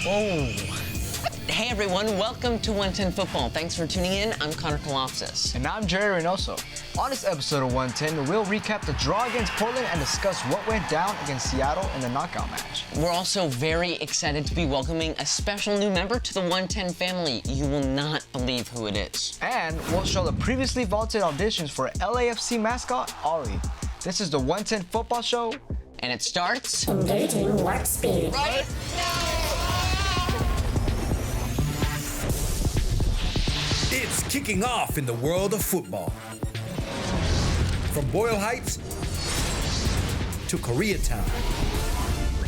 Oh. Hey everyone, welcome to 110 Football. Thanks for tuning in. I'm Connor Kalopsis. And I'm Jerry Reynoso. On this episode of 110, we'll recap the draw against Portland and discuss what went down against Seattle in the knockout match. We're also very excited to be welcoming a special new member to the 110 family. You will not believe who it is. And we'll show the previously vaulted auditions for LAFC mascot, Ollie. This is the 110 Football Show. And it starts... Engaging warp speed. right now! It's kicking off in the world of football. From Boyle Heights to Koreatown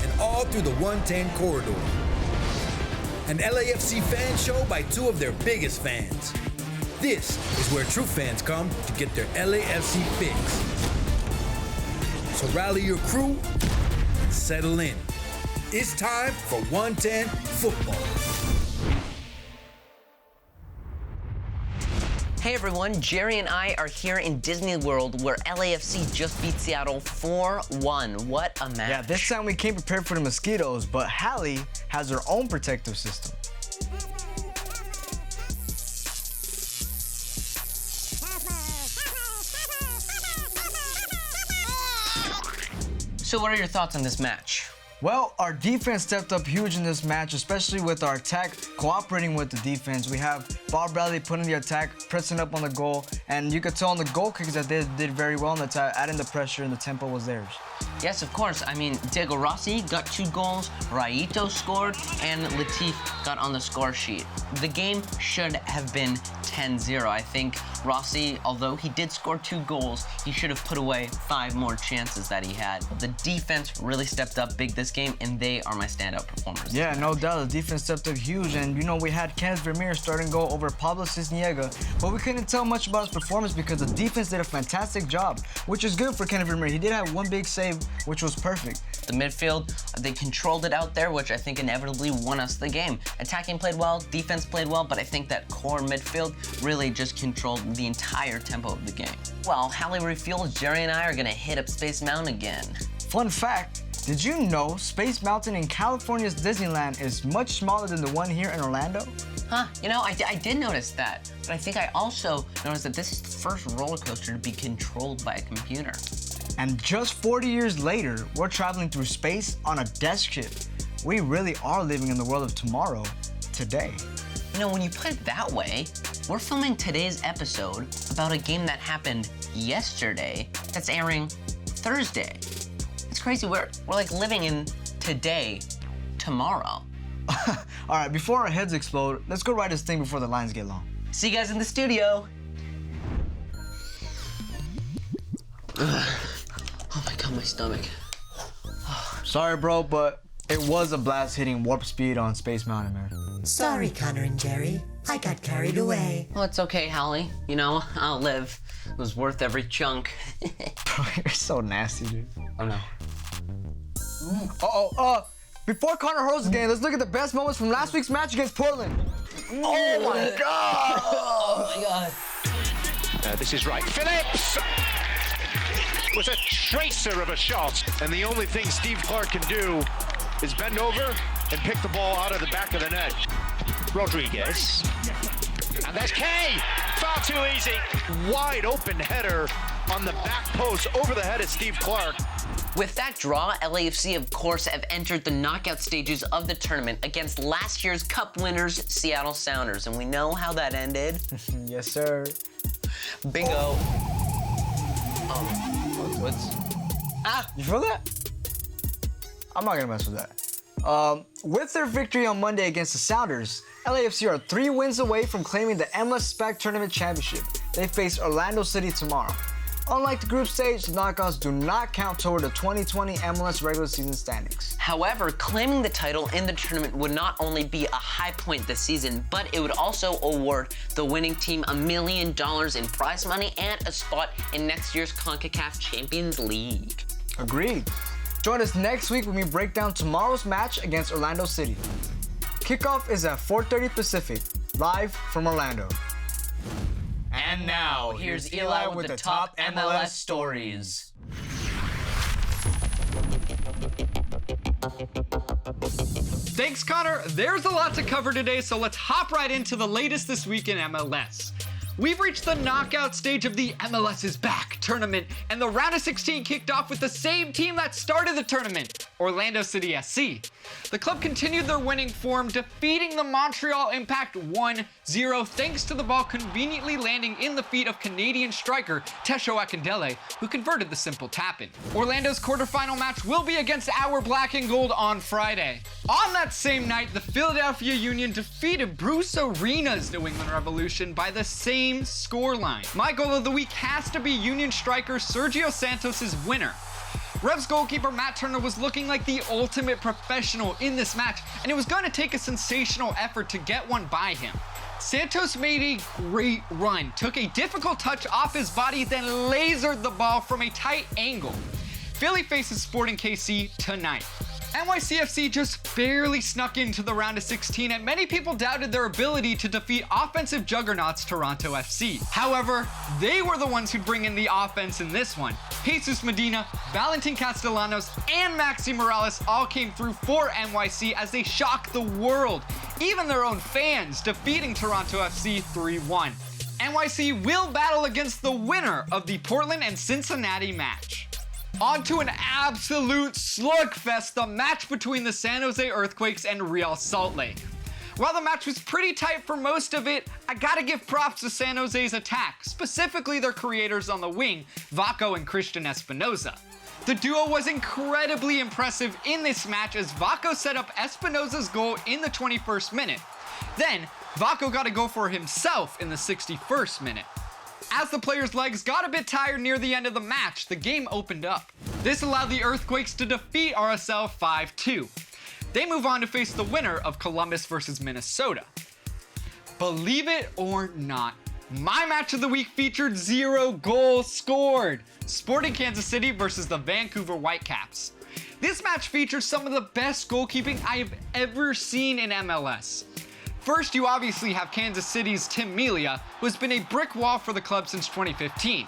and all through the 110 corridor. An LAFC fan show by two of their biggest fans. This is where true fans come to get their LAFC fix. So rally your crew and settle in. It's time for 110 Football. Hey everyone, Jerry and I are here in Disney World where LAFC just beat Seattle 4-1. What a match. Yeah, this time we came prepared for the mosquitoes, but Hallie has her own protective system. So what are your thoughts on this match? Well, our defense stepped up huge in this match, especially with our attack cooperating with the defense. We have Bob Bradley putting the attack, pressing up on the goal, and you could tell on the goal kicks that they did very well in the attack, adding the pressure and the tempo was theirs. Yes, of course. I mean, Diego Rossi got 2 goals, Raito scored, and Latif got on the score sheet. The game should have been 10-0. I think Rossi, although he did score 2 goals, he should have put away 5 more chances that he had. The defense really stepped up big this game, and they are my standout performers. Yeah, no doubt. The defense stepped up huge, and you know, we had Kenneth Vermeer starting goal over Pablo Cisniega, but we couldn't tell much about his performance because the defense did a fantastic job, which is good for Kenneth Vermeer. He did have one big save, which was perfect. The midfield, they controlled it out there, which I think inevitably won us the game. Attacking played well, defense played well, but I think that core midfield really just controlled the entire tempo of the game. Well, Hallie refueled, Jerry and I are gonna hit up Space Mountain again. Fun fact, did you know Space Mountain in California's Disneyland is much smaller than the one here in Orlando? Huh, you know, I did notice that, but I think I also noticed that this is the first roller coaster to be controlled by a computer. And just 40 years later, we're traveling through space on a desk ship. We really are living in the world of tomorrow, today. You know, when you put it that way, we're filming today's episode about a game that happened yesterday that's airing Thursday. It's crazy, we're like living in today, tomorrow. All right, before our heads explode, let's go write this thing before the lines get long. See you guys in the studio. Ugh. Oh my God, my stomach. Sorry, bro, but it was a blast hitting warp speed on Space Mountain, man. Sorry, Connor and Jerry. I got carried away. Well, it's okay, Hallie. You know, I'll live. It was worth every chunk. Bro, you're so nasty, dude. Oh no. Before Connor hurls the game, let's look at the best moments from last week's match against Portland. Oh my God! Oh my God. This is right. Phillips was a tracer of a shot. And the only thing Steve Clark can do is bend over and pick the ball out of the back of the net. Rodriguez. And there's Kay. Far too easy. Wide open header on the back post over the head of Steve Clark. With that draw, LAFC, of course, have entered the knockout stages of the tournament against last year's Cup winners, Seattle Sounders. And we know how that ended. Yes, sir. Bingo. What's... Ah, you feel that? I'm not gonna mess with that. With their victory on Monday against the Sounders, LAFC are 3 wins away from claiming the MLS SPAC Tournament Championship. They face Orlando City tomorrow. Unlike the group stage, the knockouts do not count toward the 2020 MLS regular season standings. However, claiming the title in the tournament would not only be a high point this season, but it would also award the winning team $1 million in prize money and a spot in next year's CONCACAF Champions League. Agreed. Join us next week when we break down tomorrow's match against Orlando City. Kickoff is at 4:30 Pacific, live from Orlando. And now, here's Eli with the top MLS stories. Thanks Thanks, Connor. There's a lot to cover today, so let's hop right into the latest this week in MLS. We've reached the knockout stage of the MLS is Back tournament, and the round of 16 kicked off with the same team that started the tournament, Orlando City SC. The club continued their winning form, defeating the Montreal Impact 1-0 thanks to the ball conveniently landing in the feet of Canadian striker Tesho Akindele, who converted the simple tap-in. Orlando's quarterfinal match will be against our Black and Gold on Friday. On that same night, the Philadelphia Union defeated Bruce Arena's New England Revolution by the same scoreline. My goal of the week has to be Union striker Sergio Santos' winner. Revs goalkeeper Matt Turner was looking like the ultimate professional in this match, and it was going to take a sensational effort to get one by him. Santos made a great run, took a difficult touch off his body, then lasered the ball from a tight angle. Philly faces Sporting KC tonight. NYCFC just barely snuck into the round of 16, and many people doubted their ability to defeat offensive juggernauts Toronto FC. However, they were the ones who'd bring in the offense in this one. Jesus Medina, Valentin Castellanos, and Maxi Morales all came through for NYC as they shocked the world, even their own fans, defeating Toronto FC 3-1. NYC will battle against the winner of the Portland and Cincinnati match. On to an absolute slugfest, the match between the San Jose Earthquakes and Real Salt Lake. While the match was pretty tight for most of it, I gotta give props to San Jose's attack, specifically their creators on the wing, Vaco and Christian Espinoza. The duo was incredibly impressive in this match as Vaco set up Espinoza's goal in the 21st minute. Then, Vaco got a goal for himself in the 61st minute. As the players' legs got a bit tired near the end of the match, the game opened up. This allowed the Earthquakes to defeat RSL 5-2. They move on to face the winner of Columbus versus Minnesota. Believe it or not, my match of the week featured 0 goals scored. Sporting Kansas City versus the Vancouver Whitecaps. This match features some of the best goalkeeping I have ever seen in MLS. First, you obviously have Kansas City's Tim Melia, who has been a brick wall for the club since 2015.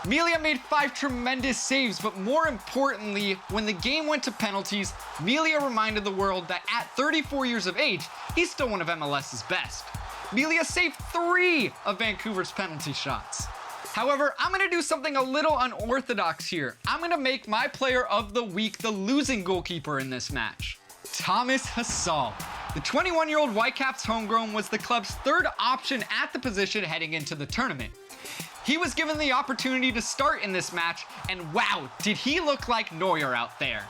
Melia made 5 tremendous saves, but more importantly, when the game went to penalties, Melia reminded the world that at 34 years of age, he's still one of MLS's best. Melia saved 3 of Vancouver's penalty shots. However, I'm going to do something a little unorthodox here. I'm going to make my player of the week the losing goalkeeper in this match. Thomas Hasal. The 21-year-old Whitecaps homegrown was the club's 3rd option at the position heading into the tournament. He was given the opportunity to start in this match, and wow, did he look like Neuer out there.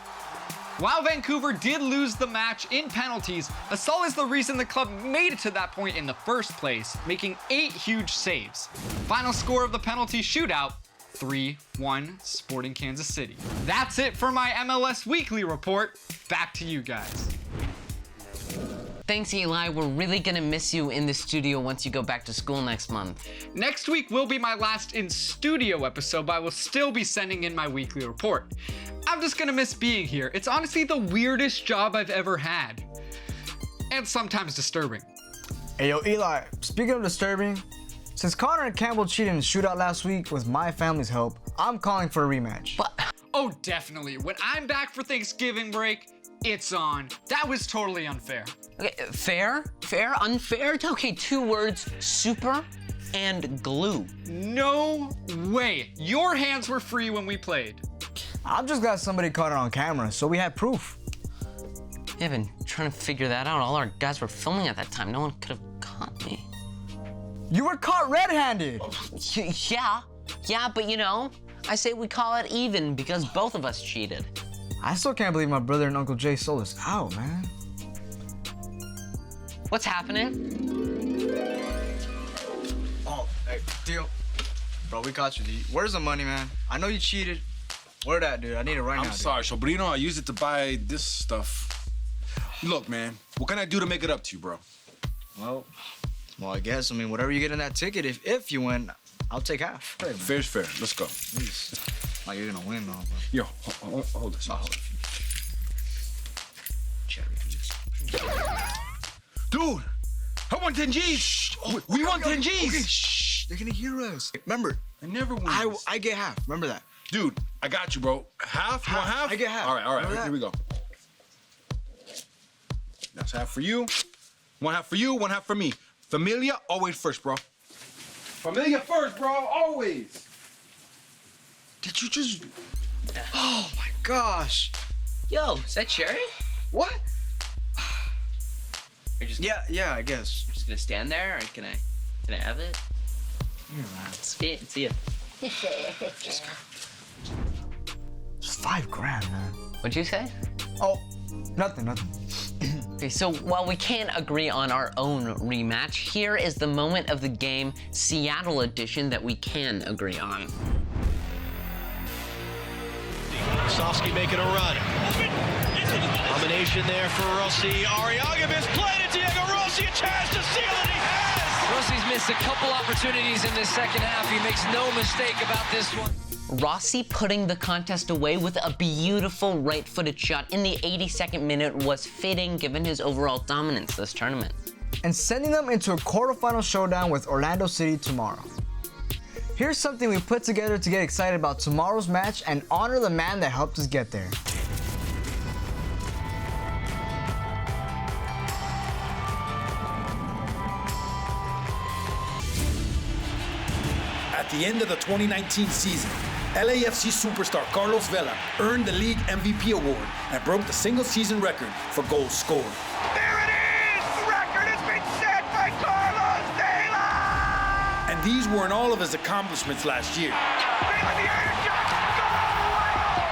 While Vancouver did lose the match in penalties, Hasal is the reason the club made it to that point in the first place, making 8 huge saves. Final score of the penalty shootout, 3-1 Sporting Kansas City. That's it for my MLS Weekly Report. Back to you guys. Thanks, Eli. We're really gonna miss you in the studio once you go back to school next month. Next week will be my last in-studio episode, but I will still be sending in my weekly report. I'm just gonna miss being here. It's honestly the weirdest job I've ever had. And sometimes disturbing. Hey, yo, Eli, speaking of disturbing, since Connor and Campbell cheated in the shootout last week with my family's help, I'm calling for a rematch. What? Oh, definitely. When I'm back for Thanksgiving break, it's on. That was totally unfair. Okay, fair? Fair? Unfair? Okay, 2 words, super and glue. No way. Your hands were free when we played. I'm just glad somebody caught it on camera, so we had proof. Yeah, I've been trying to figure that out. All our guys were filming at that time. No one could have caught me. You were caught red-handed. Yeah, but you know, I say we call it even because both of us cheated. I still can't believe my brother and Uncle Jay sold us out, man. What's happening? Oh, hey, deal. Bro, we caught you, D. Where's the money, man? I know you cheated. Where that, dude? I need it right now. I'm sorry, Sobrino. I used it to buy this stuff. Look, man, what can I do to make it up to you, bro? Well, I guess. I mean, whatever you get in that ticket, if you win, I'll take half. Hey, Fair's fair. Let's go. Please. Like you're gonna win, though, bro. Yo, hold this. I'll hold it. Cherry, please. Dude, I won 10 G's. Shh. We won 10 G's. Okay, shh. They're gonna hear us. Remember, I never win. I get half. Remember that. Dude, I got you, bro. Half? You want half? I get half. All right. Remember Here we go. That's half for you. One half for you, one half for me. Familia always first, bro. Familia first, bro, always. Did you just... Oh my gosh. Yo, is that cherry? What? You're just, Yeah, I guess. just gonna stand there, or can I have it? Here, man. See ya. It's $5,000, man. What'd you say? Oh, nothing. Okay, so while we can't agree on our own rematch, here is the moment of the game, Seattle edition, that we can agree on. Sofsky making a run. Combination there for Rossi. Arriaga misplayed it. Diego Rossi, a chance to seal it. He has! Rossi's missed a couple opportunities in this second half. He makes no mistake about this one. Rossi putting the contest away with a beautiful right-footed shot in the 82nd minute was fitting given his overall dominance this tournament. And sending them into a quarterfinal showdown with Orlando City tomorrow. Here's something we put together to get excited about tomorrow's match and honor the man that helped us get there. At the end of the 2019 season, LAFC superstar Carlos Vela earned the league MVP award and broke the single-season record for goals scored. There it is! The record has been set by Carlos Vela! And these weren't all of his accomplishments last year. Vela, the iron shot! Goal!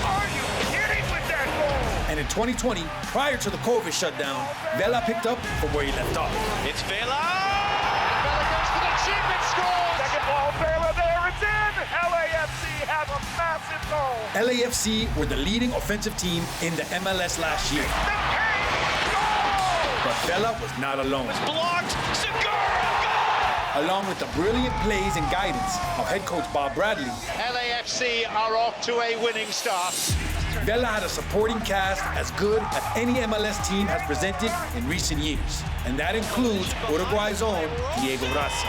Are you kidding with that goal? And in 2020, prior to the COVID shutdown, Vela picked up from where he left off. It's Vela! Vela goes for the chip and scores! Second ball, Vela there, it's in! LAFC have a massive goal! LAFC were the leading offensive team in the MLS last year. The Kane goal! But Vela was not alone. Blocked! Segura! Goal! Along with the brilliant plays and guidance of head coach Bob Bradley, LAFC are off to a winning start. Vela had a supporting cast as good as any MLS team has presented in recent years. And that includes Uruguay's own Diego Rossi.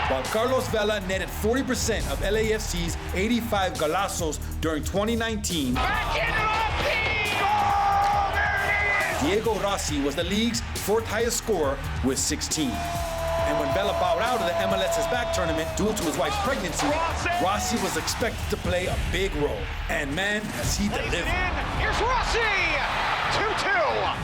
While Carlos Vela netted 40% of LAFC's 85 golazos during 2019, Back in Rossi! Goal! There it is! Diego Rossi was the league's fourth highest scorer with 16. And when Vela bowed out of the MLS's back tournament due to his wife's pregnancy, Rossi was expected to play a big role. And man, has he delivered. Here's Rossi! 2-2!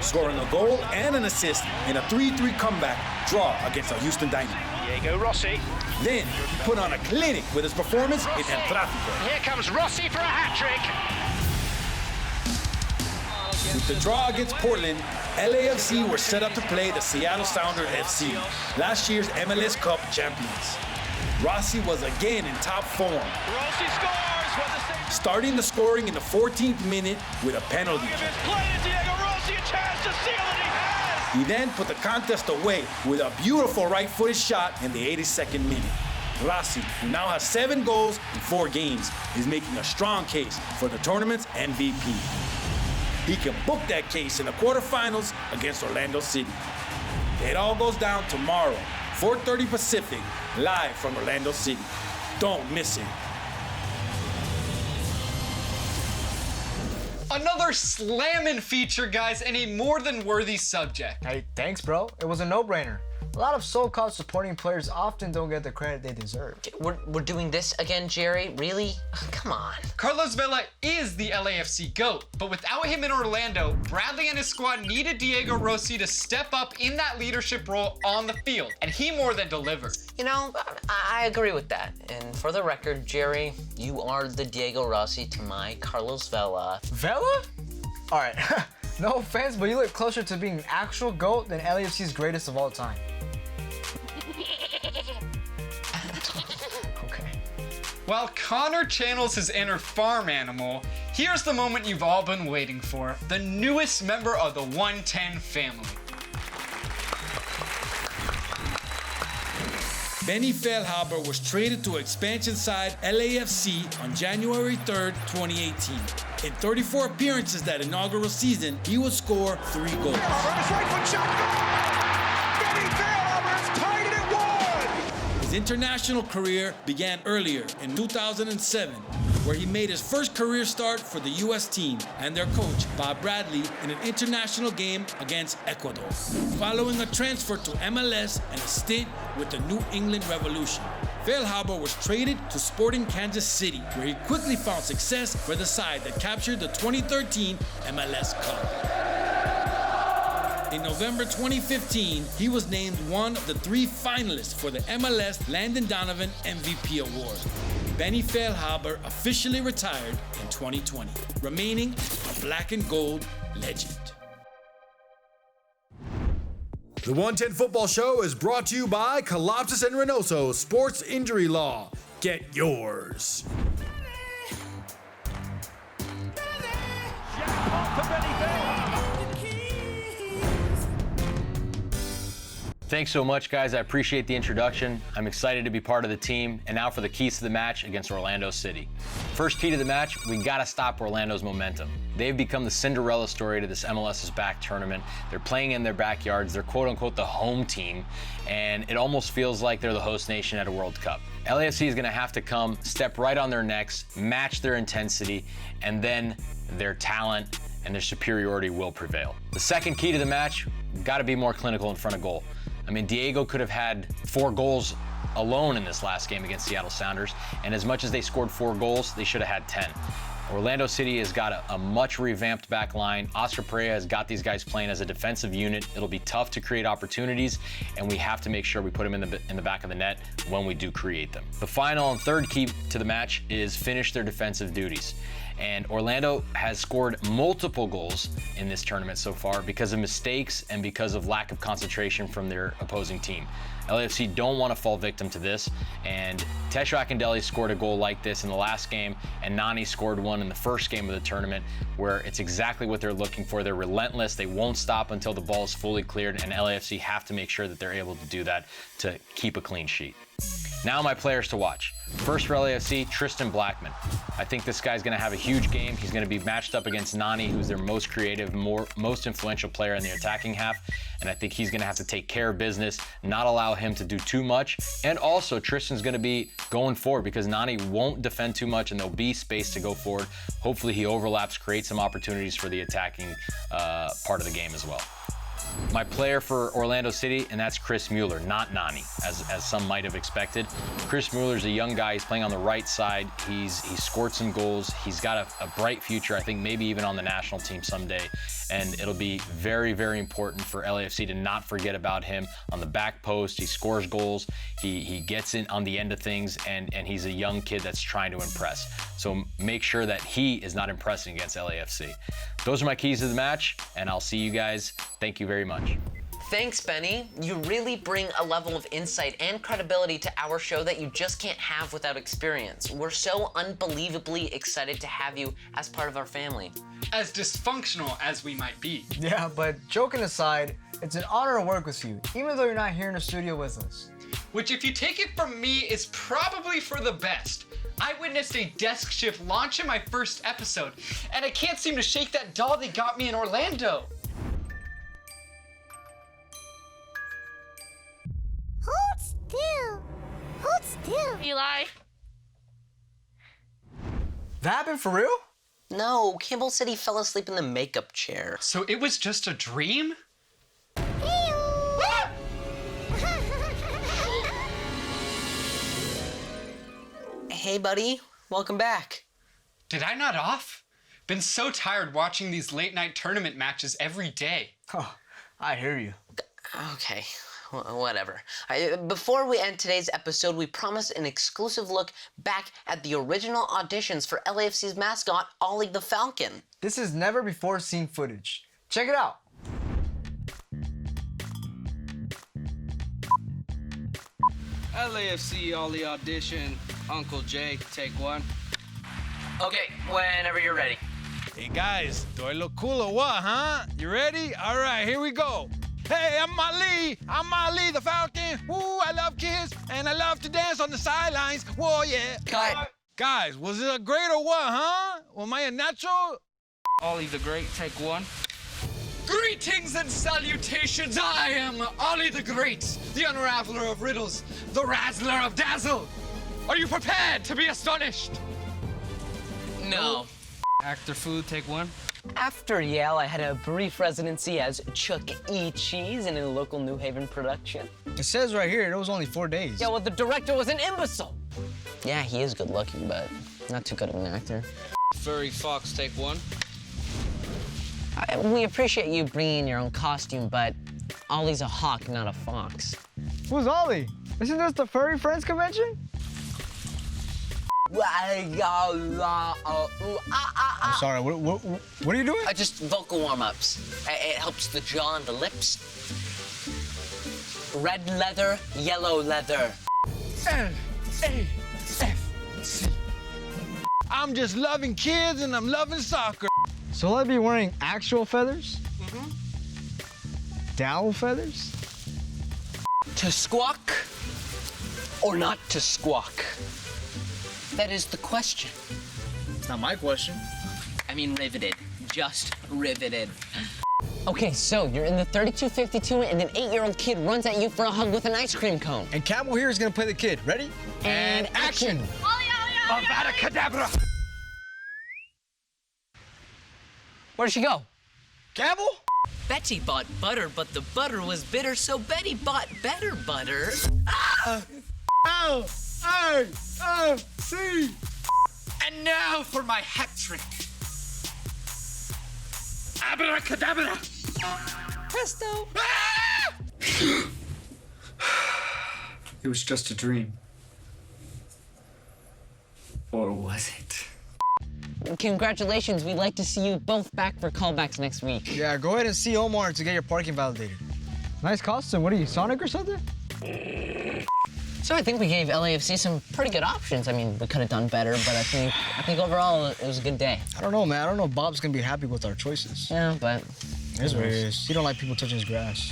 Scoring a goal and an assist in a 3-3 comeback draw against the Houston Dynamo. Diego Rossi. Then he put on a clinic with his performance in El Tráfico. Here comes Rossi for a hat-trick. With the draw against Portland, LAFC were set up to play the Seattle Sounders FC, last year's MLS Cup champions. Rossi was again in top form, Rossi scores with the save. starting the scoring in the 14th minute with a penalty. Misplayed it. Diego Rossi, a chance to seal it. He has! He then put the contest away with a beautiful right-footed shot in the 82nd minute. Rossi, who now has 7 goals in 4 games, is making a strong case for the tournament's MVP. He can book that case in the quarterfinals against Orlando City. It all goes down tomorrow, 4:30 Pacific, live from Orlando City. Don't miss it. Another slamming feature, guys, and a more than worthy subject. Hey, thanks, bro. It was a no-brainer. A lot of so-called supporting players often don't get the credit they deserve. We're doing this again, Jerry? Really? Come on. Carlos Vela is the LAFC GOAT, but without him in Orlando, Bradley and his squad needed Diego Rossi to step up in that leadership role on the field, and he more than delivered. You know, I agree with that. And for the record, Jerry, you are the Diego Rossi to my Carlos Vela. Vela? All right, no offense, but you look closer to being an actual GOAT than LAFC's greatest of all time. Okay. While Connor channels his inner farm animal, here's the moment you've all been waiting for, the newest member of the 110 family. Benny Feilhaber was traded to expansion side LAFC on January 3rd, 2018. In 34 appearances that inaugural season, he would score 3 goals. His international career began earlier in 2007 where he made his first career start for the U.S. team and their coach, Bob Bradley, in an international game against Ecuador, following a transfer to MLS and a stint with the New England Revolution. Feilhaber was traded to Sporting Kansas City, where he quickly found success for the side that captured the 2013 MLS Cup. In November 2015, he was named one of the 3 finalists for the MLS Landon Donovan MVP Award. Benny Feilhaber officially retired in 2020, remaining a black and gold legend. The 110 Football Show is brought to you by Colopsis and Reynoso Sports Injury Law. Get yours. Thanks so much, guys. I appreciate the introduction. I'm excited to be part of the team. And now for the keys to the match against Orlando City. First key to the match, we gotta stop Orlando's momentum. They've become the Cinderella story to this MLS is Back tournament. They're playing in their backyards. They're quote unquote the home team. And it almost feels like they're the host nation at a World Cup. LAFC is gonna have to come, step right on their necks, match their intensity, and then their talent and their superiority will prevail. The second key to the match, gotta be more clinical in front of goal. I mean, Diego could have had 4 goals alone in this last game against Seattle Sounders, and as much as they scored 4 goals, they should have had 10. Orlando City has got a much revamped back line. Oscar Pereira has got these guys playing as a defensive unit. It'll be tough to create opportunities, and we have to make sure we put them in the back of the net when we do create them. The final and third key to the match is finish their defensive duties. And Orlando has scored multiple goals in this tournament so far because of mistakes and because of lack of concentration from their opposing team. LAFC don't want to fall victim to this, and Tesho Akindele scored a goal like this in the last game, and Nani scored one in the first game of the tournament, where it's exactly what they're looking for. They're relentless. They won't stop until the ball is fully cleared, and LAFC have to make sure that they're able to do that to keep a clean sheet. Now my players to watch. First for LAFC, Tristan Blackman. I think this guy's going to have a huge game. He's going to be matched up against Nani, who's their most creative, most influential player in the attacking half. And I think he's going to have to take care of business, not allow him to do too much. And also, Tristan's going to be going forward because Nani won't defend too much and there'll be space to go forward. Hopefully he overlaps, creates some opportunities for the attacking part of the game as well. My player for Orlando City, and that's Chris Mueller, not Nani, as some might have expected. Chris Mueller's a young guy. He's playing on the right side. He's scored some goals. He's got a bright future, I think maybe even on the national team someday. And it'll be very, very important for LAFC to not forget about him on the back post. He scores goals. He gets in on the end of things, and he's a young kid that's trying to impress. So make sure that he is not impressing against LAFC. Those are my keys to the match, and I'll see you guys. Thank you very much. Thanks, Benny. You really bring a level of insight and credibility to our show that you just can't have without experience. We're so unbelievably excited to have you as part of our family. As dysfunctional as we might be. Yeah, but joking aside, it's an honor to work with you, even though you're not here in the studio with us. Which, if you take it from me, is probably for the best. I witnessed a desk shift launch in my first episode, and I can't seem to shake that doll they got me in Orlando. Hold still. Hold still. Eli. That happened for real? No, Campbell said he fell asleep in the makeup chair. So it was just a dream? Hey, buddy. Welcome back. Did I not off? Been so tired watching these late night tournament matches every day. Oh, I hear you. Okay, whatever. Before we end today's episode, we promised an exclusive look back at the original auditions for LAFC's mascot, Ollie the Falcon. This is never before seen footage. Check it out. LAFC Ollie audition, Uncle Jake, take one. Okay, whenever you're ready. Hey guys, do I look cool or what, huh? You ready? All right, here we go. Hey, I'm Ali the Falcon. Woo, I love kids, and I love to dance on the sidelines. Whoa, yeah. Cut. Guys, was it a great or what, huh? Am I a natural? Ollie the Great, take one. Greetings and salutations, I am Ollie the Great, the unraveler of riddles, the razzler of dazzle. Are you prepared to be astonished? No. Actor food, take one. After Yale, I had a brief residency as Chuck E. Cheese in a local New Haven production. It says right here it was only 4 days. Yeah, well, the director was an imbecile. Yeah, he is good looking, but not too good of an actor. Furry fox, take one. We appreciate you bringing your own costume, but Ollie's a hawk, not a fox. Who's Ollie? Isn't this the Furry Friends convention? I'm sorry, what are you doing? Just vocal warm-ups. It helps the jaw and the lips. Red leather, yellow leather. LAFC. I'm just loving kids and I'm loving soccer. So will I be wearing actual feathers? Mm-hmm. Dowel feathers? To squawk or not to squawk? That is the question. It's not my question. I mean, riveted. Just riveted. Okay, so you're in the 3252 and an 8-year-old kid runs at you for a hug with an ice cream cone. And Camel here is gonna play the kid. Ready? And action! Avada Kedavra! Where'd she go? Camel? Betty bought butter, but the butter was bitter, so Betty bought better butter. LAFC! And now for my hat trick. Abracadabra! Presto! It was just a dream. Or was it? Congratulations, we'd like to see you both back for callbacks next week. Yeah, go ahead and see Omar to get your parking validated. Nice costume. What are you, Sonic or something? So I think we gave LAFC some pretty good options. I mean, we could have done better, but I think overall it was a good day. I don't know, man. I don't know if Bob's gonna be happy with our choices. Yeah, but... It is what it is. He don't like people touching his grass.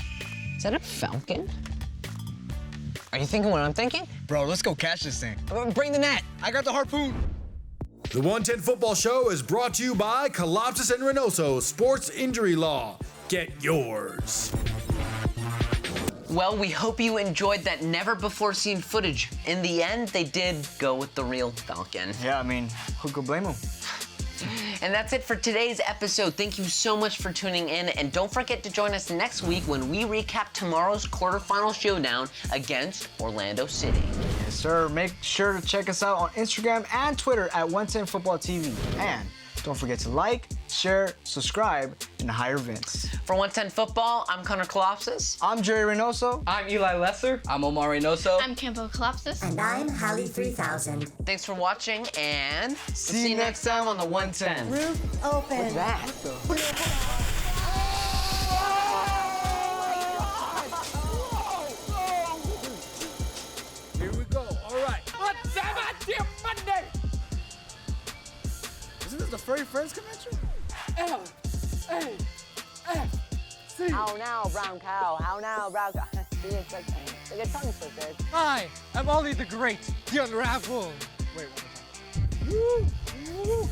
Is that a falcon? Are you thinking what I'm thinking? Bro, let's go catch this thing. Bring the net. I got the harpoon. The 110 Football Show is brought to you by Colopsis and Reynoso Sports Injury Law. Get yours. Well, we hope you enjoyed that never-before-seen footage. In the end, they did go with the real Falcon. Yeah, I mean, who could blame him? And that's it for today's episode. Thank you so much for tuning in, and don't forget to join us next week when we recap tomorrow's quarterfinal showdown against Orlando City. Yes, sir. Make sure to check us out on Instagram and Twitter at 110footballtv. And don't forget to like, share, subscribe, and hire Vince. For 110 Football, I'm Connor Colopsis. I'm Jerry Reynoso. I'm Eli Lesser. I'm Omar Reynoso. I'm Campbell Colopsis. And I'm Holly 3000. Thanks for watching, and See you next time on the 110. Roof open. What's that? Here we go. All right. What's that, dear Monday? Isn't this the Furry Friends convention? LAFC. How now, brown cow? How now, brown cow? They get tongue twisters. I am Ollie the Great, the Unraveled. Wait, one more time. Woo, woo.